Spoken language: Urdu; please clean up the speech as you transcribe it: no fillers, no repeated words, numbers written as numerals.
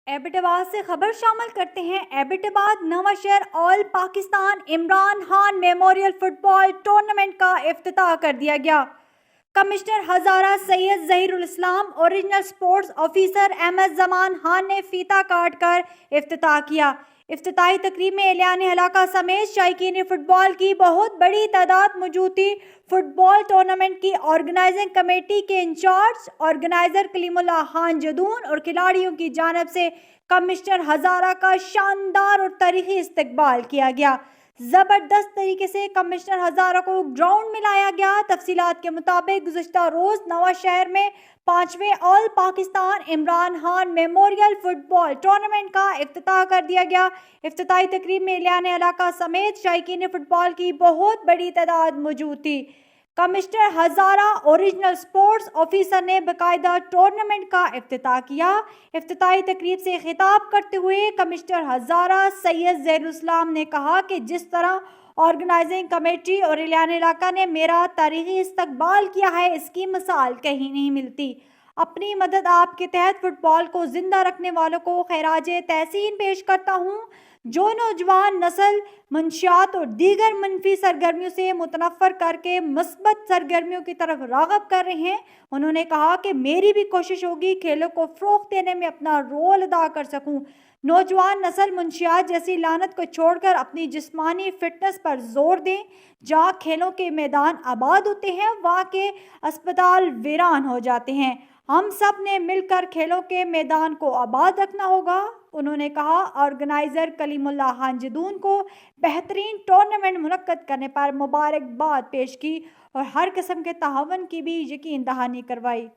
ایبٹ آباد سے خبر شامل کرتے ہیں۔ ایبٹ آباد نواں شہر آل پاکستان عمران خان میموریل فٹ بال ٹورنامنٹ کا افتتاح کر دیا گیا۔ کمشنر ہزارہ سید ظہیر الاسلام، original sports officer Ahmad Zaman Khan نے فیتا کاٹ کر افتتاح کیا۔ افتتاحی تقریب میں اعلان علاقہ سمیت شائقین فٹ بال کی بہت بڑی تعداد موجود تھی۔ فٹ بال ٹورنامنٹ کی آرگنائزنگ کمیٹی کے انچارج آرگنائزر کلیم اللہ خان جدون اور کھلاڑیوں کی جانب سے کمشنر ہزارہ کا شاندار اور تاریخی استقبال کیا گیا۔ زبردست طریقے سے کمشنر ہزارہ کو گراؤنڈ میں لایا گیا۔ تفصیلات کے مطابق گزشتہ روز نواں شہر میں 5ویں آل پاکستان عمران خان میموریل فٹ بال ٹورنامنٹ کا افتتاح کر دیا گیا۔ افتتاحی تقریب میں اعلان علاقہ سمیت شائقین فٹ بال کی بہت بڑی تعداد موجود تھی۔ Commissioner Hazara original sports officer نے باقاعدہ ٹورنامنٹ کا افتتاح کیا۔ افتتاحی تقریب سے خطاب کرتے ہوئے کمشنر ہزارہ سید ظہیر الاسلام نے کہا کہ جس طرح آرگنائزنگ کمیٹی اور اعلان علاقہ نے میرا تاریخی استقبال کیا ہے، اس کی مثال کہیں نہیں ملتی۔ اپنی مدد آپ کے تحت فٹ بال کو زندہ رکھنے والوں کو خراج تحسین پیش کرتا ہوں، جو نوجوان نسل منشیات اور دیگر منفی سرگرمیوں سے متنفر کر کے مثبت سرگرمیوں کی طرف راغب کر رہے ہیں۔ انہوں نے کہا کہ میری بھی کوشش ہوگی کھیلوں کو فروغ دینے میں اپنا رول ادا کر سکوں۔ نوجوان نسل منشیات جیسی لعنت کو چھوڑ کر اپنی جسمانی فٹنس پر زور دیں۔ جہاں کھیلوں کے میدان آباد ہوتے ہیں، وہاں کے اسپتال ویران ہو جاتے ہیں۔ ہم سب نے مل کر کھیلوں کے میدان کو آباد رکھنا ہوگا۔ انہوں نے کہا آرگنائزر کلیم اللہ خان جدون کو بہترین ٹورنامنٹ منعقد کرنے پر مبارکباد پیش کی اور ہر قسم کے تعاون کی بھی یقین دہانی کروائی۔